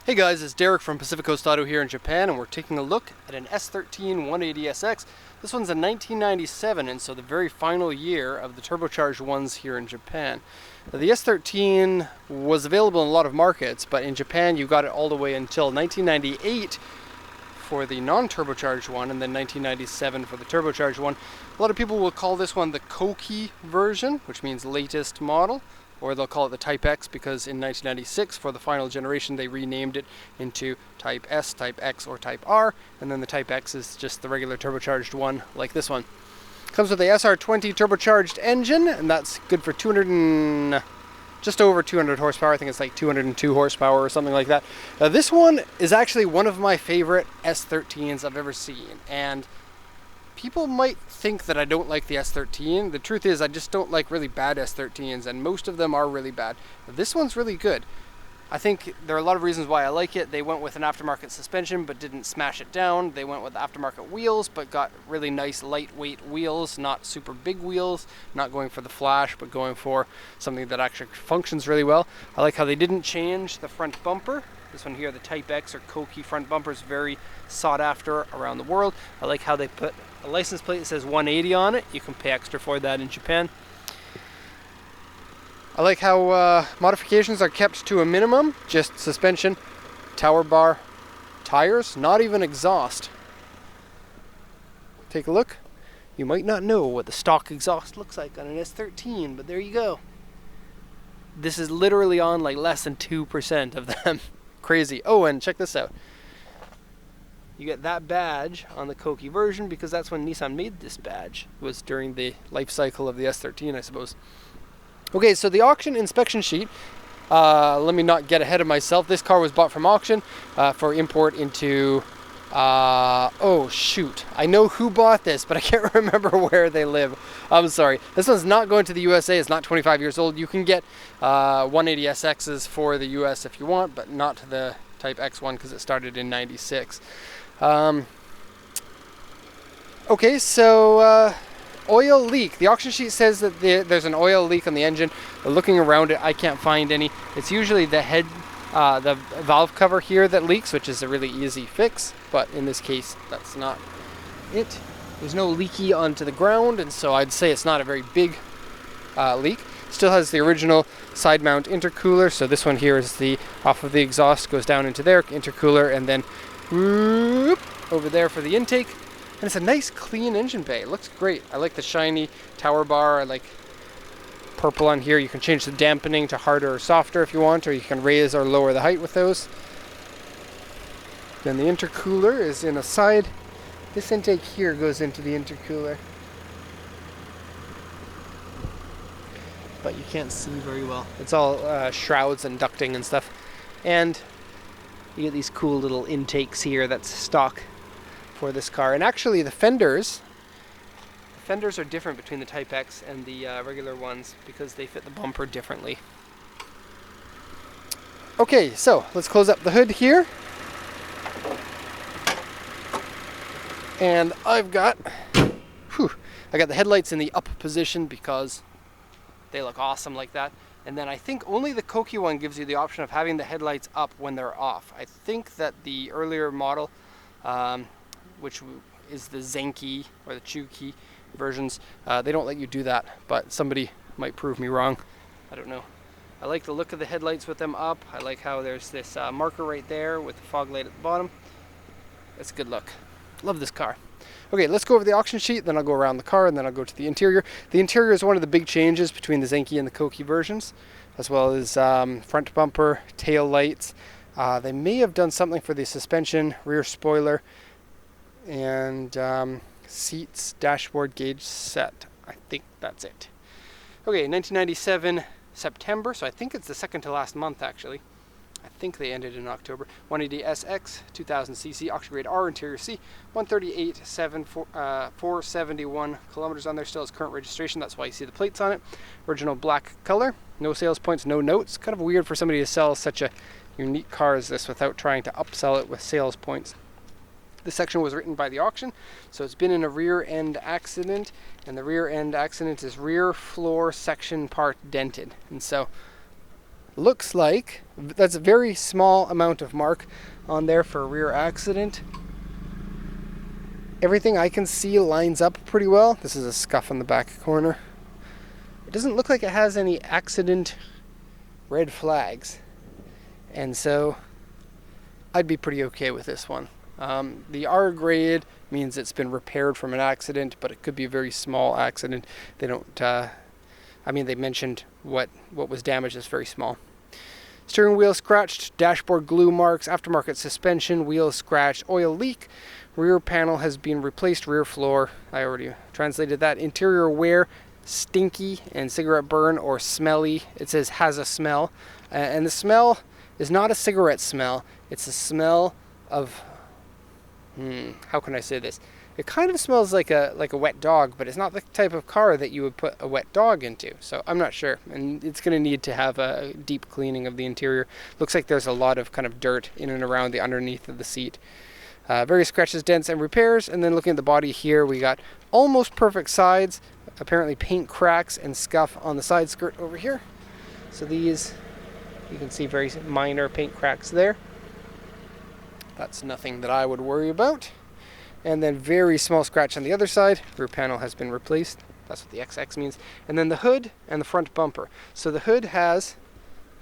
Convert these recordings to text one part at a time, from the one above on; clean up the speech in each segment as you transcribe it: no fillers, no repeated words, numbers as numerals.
Hey guys, it's Derek from Pacific Coast Auto here in Japan, and we're taking a look at an S13 180SX. This one's a 1997, and so the very final year of the turbocharged ones here in Japan. Now, the S13 was available in a lot of markets, but in Japan you got it all the way until 1998 for the non-turbocharged one, and then 1997 for the turbocharged one. A lot of people will call this one the Kouki version, which means latest model, or they'll call it the Type X because in 1996 for the final generation they renamed it into Type S, Type X, or Type R, and then the Type X is just the regular turbocharged one like this one. Comes with a SR20 turbocharged engine, and that's good for just over 200 horsepower. I think it's like 202 horsepower or something like that. Now this one is actually one of my favorite S13s I've ever seen, and people might think that I don't like the S13. The truth is I just don't like really bad S13s, and most of them are really bad. This one's really good. I think there are a lot of reasons why I like it. They went with an aftermarket suspension but didn't smash it down. They went with aftermarket wheels but got really nice lightweight wheels, not super big wheels, not going for the flash but going for something that actually functions really well. I like how they didn't change the front bumper. This one here, the Type X or Kouki front bumper, is very sought after around the world. I like how they put a license plate that says 180 on it. You can pay extra for that in Japan. I like how modifications are kept to a minimum, just suspension, tower bar, tires, not even exhaust. Take a look. You might not know what the stock exhaust looks like on an S13, but there you go. This is literally on like less than 2% of them. Crazy. Oh, and check this out. You get that badge on the Kouki version because that's when Nissan made this badge. It was during the life cycle of the S13, I suppose. Okay, so the auction inspection sheet, let me not get ahead of myself. This car was bought from auction for import into, oh shoot, I know who bought this, but I can't remember where they live. I'm sorry. This one's not going to the USA. It's not 25 years old. You can get 180SXs for the US if you want, but not the Type X one because it started in 96. Okay, so oil leak. The auction sheet says that there's an oil leak on the engine. But looking around it, I can't find any. It's usually the head, the valve cover here that leaks, which is a really easy fix. But in this case, that's not it. There's no leaky onto the ground, and so I'd say it's not a very big leak. Still has the original side mount intercooler. So this one here is the off of the exhaust, goes down into there, intercooler, and then whoop, over there for the intake. And it's a nice clean engine bay. It looks great. I like the shiny tower bar. I like purple on here. You can change the dampening to harder or softer if you want, or you can raise or lower the height with those. Then the intercooler is in a side. This intake here goes into the intercooler, but you can't see very well. It's all shrouds and ducting and stuff. And you get these cool little intakes here that's stock for this car. And actually the fenders are different between the Type X and the regular ones because they fit the bumper differently. Okay, so let's close up the hood here. And I got the headlights in the up position because they look awesome like that. And then I think only the Kouki one gives you the option of having the headlights up when they're off. I think that the earlier model, which is the Zenki or the Chuki versions, they don't let you do that, but somebody might prove me wrong. I don't know. I like the look of the headlights with them up. I like how there's this marker right there with the fog light at the bottom. It's a good look. Love this car. Okay, let's go over the auction sheet, then I'll go around the car, and then I'll go to the interior. The interior is one of the big changes between the Zenki and the Kouki versions, as well as front bumper, tail lights. They may have done something for the suspension, rear spoiler, and seats, dashboard gauge set. I think that's it. Okay, 1997 September, so I think it's the second to last month actually. I think they ended in October. 180SX, 2000cc, auction grade R, interior C, 138,471 kilometers on there. Still has current registration, that's why you see the plates on it. Original black color, no sales points, no notes. Kind of weird for somebody to sell such a unique car as this without trying to upsell it with sales points. This section was written by the auction, so it's been in a rear end accident, and the rear end accident is rear floor section part dented. And so Looks like that's a very small amount of mark on there for a rear accident. Everything I can see lines up pretty well. This is a scuff on the back corner. It doesn't look like it has any accident red flags, and so I'd be pretty okay with this one. The R grade means it's been repaired from an accident, but it could be a very small accident. They don't, they mentioned what was damaged is very small. Steering wheel scratched, dashboard glue marks, aftermarket suspension, wheel scratched, oil leak, rear panel has been replaced, rear floor, I already translated that. Interior wear, stinky and cigarette burn or smelly. It says has a smell, and the smell is not a cigarette smell. It's a smell of, how can I say this? It kind of smells like a wet dog, but it's not the type of car that you would put a wet dog into. So I'm not sure, and it's going to need to have a deep cleaning of the interior. Looks like there's a lot of kind of dirt in and around the underneath of the seat. Various scratches, dents, and repairs. And then looking at the body here, we got almost perfect sides. Apparently paint cracks and scuff on the side skirt over here. So these, you can see very minor paint cracks there. That's nothing that I would worry about. And then very small scratch on the other side. Rear panel has been replaced. That's what the XX means. And then the hood and the front bumper. So the hood has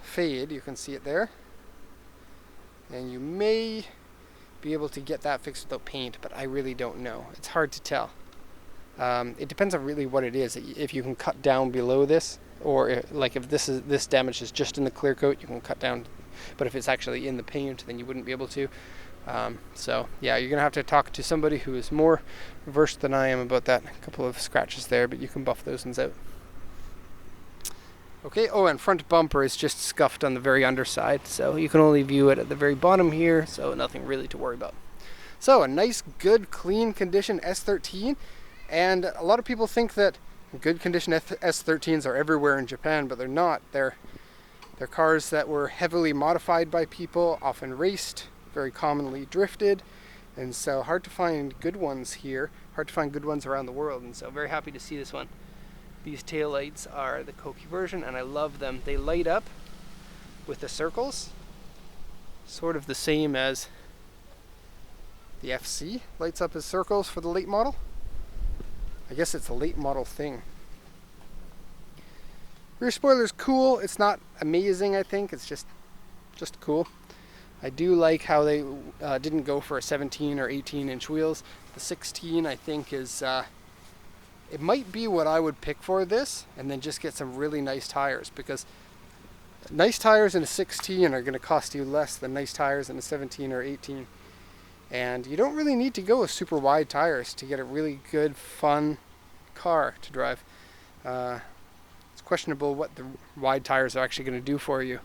fade, you can see it there. And you may be able to get that fixed without paint, but I really don't know. It's hard to tell. It depends on really what it is. If you can cut down below this, or if this damage is just in the clear coat, you can cut down. But if it's actually in the paint, then you wouldn't be able to. So yeah, you're gonna have to talk to somebody who is more versed than I am about that. A couple of scratches there, but you can buff those ones out. Okay, oh, and front bumper is just scuffed on the very underside, so you can only view it at the very bottom here, so nothing really to worry about. So a nice, good, clean condition S13, and a lot of people think that good condition S13s are everywhere in Japan, but they're not. They're cars that were heavily modified by people, often raced, very commonly drifted, and so hard to find good ones here, hard to find good ones around the world, and so very happy to see this one. These taillights are the Kouki version, and I love them. They light up with the circles, sort of the same as the FC lights up as circles for the late model. I guess it's a late model thing. Rear spoiler's cool. It's not amazing, I think. It's just cool. I do like how they didn't go for a 17 or 18 inch wheels. The 16, I think, is it might be what I would pick for this, and then just get some really nice tires, because nice tires in a 16 are going to cost you less than nice tires in a 17 or 18. And you don't really need to go with super wide tires to get a really good, fun car to drive. It's questionable what the wide tires are actually going to do for you.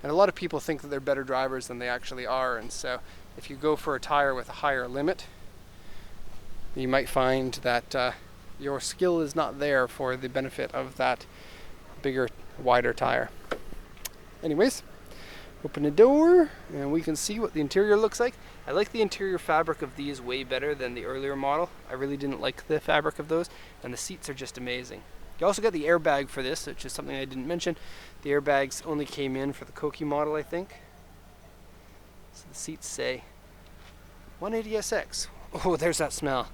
And a lot of people think that they're better drivers than they actually are, and so if you go for a tire with a higher limit, you might find that your skill is not there for the benefit of that bigger, wider tire. Anyways, open the door and we can see what the interior looks like. I like the interior fabric of these way better than the earlier model. I really didn't like the fabric of those, and the seats are just amazing. You also got the airbag for this, which is something I didn't mention. The airbags only came in for the Kouki model, I think. So the seats say 180SX. Oh, there's that smell.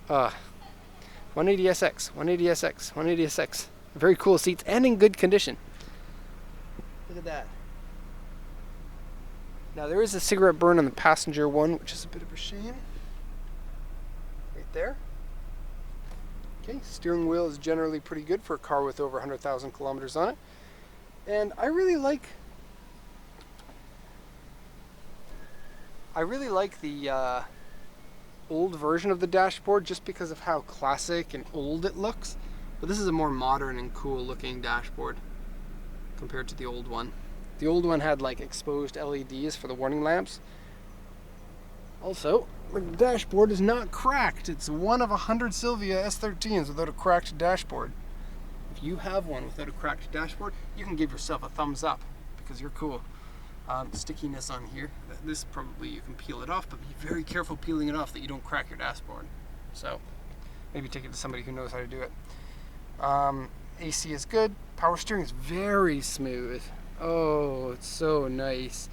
180SX, 180SX, 180SX. Very cool seats and in good condition. Look at that. Now there is a cigarette burn on the passenger one, which is a bit of a shame. Right there. Okay, steering wheel is generally pretty good for a car with over 100,000 kilometers on it. And I really like the old version of the dashboard, just because of how classic and old it looks. But this is a more modern and cool looking dashboard compared to the old one. The old one had like exposed LEDs for the warning lamps. Also, the dashboard is not cracked. It's one of 100 Silvia S13s without a cracked dashboard. If you have one without a cracked dashboard, you can give yourself a thumbs up, because you're cool. Stickiness on here, this probably you can peel it off, but be very careful peeling it off that you don't crack your dashboard. So maybe take it to somebody who knows how to do it. AC is good. Power steering is very smooth. Oh, it's so nice.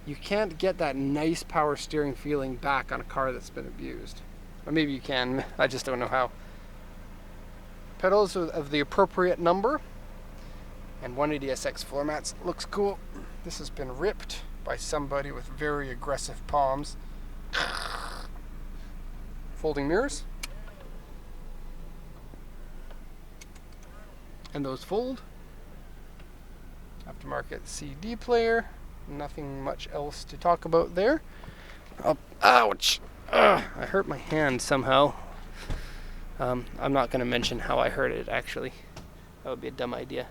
You can't get that nice power steering feeling back on a car that's been abused. Or maybe you can, I just don't know how. Pedals of the appropriate number. And 180SX floor mats. Looks cool. This has been ripped by somebody with very aggressive palms. Folding mirrors. And those fold. Aftermarket CD player. Nothing much else to talk about there. Oh, ouch! I hurt my hand somehow. I'm not going to mention how I hurt it, actually. That would be a dumb idea.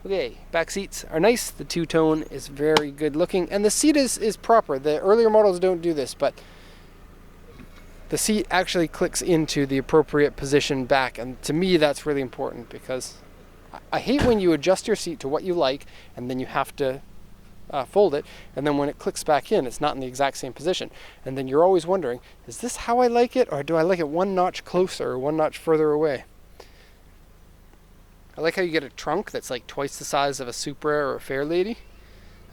Okay, back seats are nice. The two-tone is very good looking. And the seat is proper. The earlier models don't do this, but the seat actually clicks into the appropriate position back. And to me, that's really important, because I hate when you adjust your seat to what you like, and then you have to fold it, and then when it clicks back in, it's not in the exact same position. And then you're always wondering, is this how I like it, or do I like it one notch closer or one notch further away? I like how you get a trunk that's like twice the size of a Supra or a Fairlady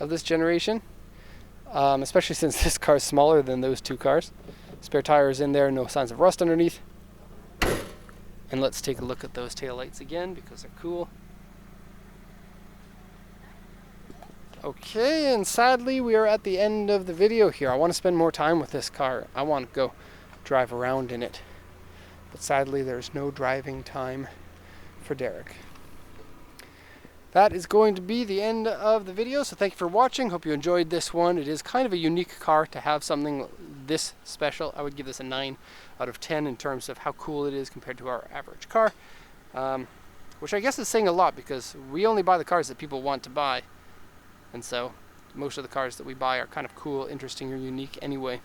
of this generation, especially since this car is smaller than those two cars. Spare tires in there, no signs of rust underneath. And let's take a look at those taillights again, because they're cool. Okay, and sadly we are at the end of the video here. I want to spend more time with this car. I want to go drive around in it. But sadly there's no driving time for Derek. That is going to be the end of the video, so thank you for watching. Hope you enjoyed this one. It is kind of a unique car to have something this special. I would give this a 9 out of 10 in terms of how cool it is compared to our average car. Which I guess is saying a lot, because we only buy the cars that people want to buy. And so most of the cars that we buy are kind of cool, interesting, or unique anyway.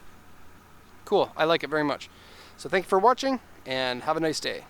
Cool, I like it very much. So thank you for watching, and have a nice day.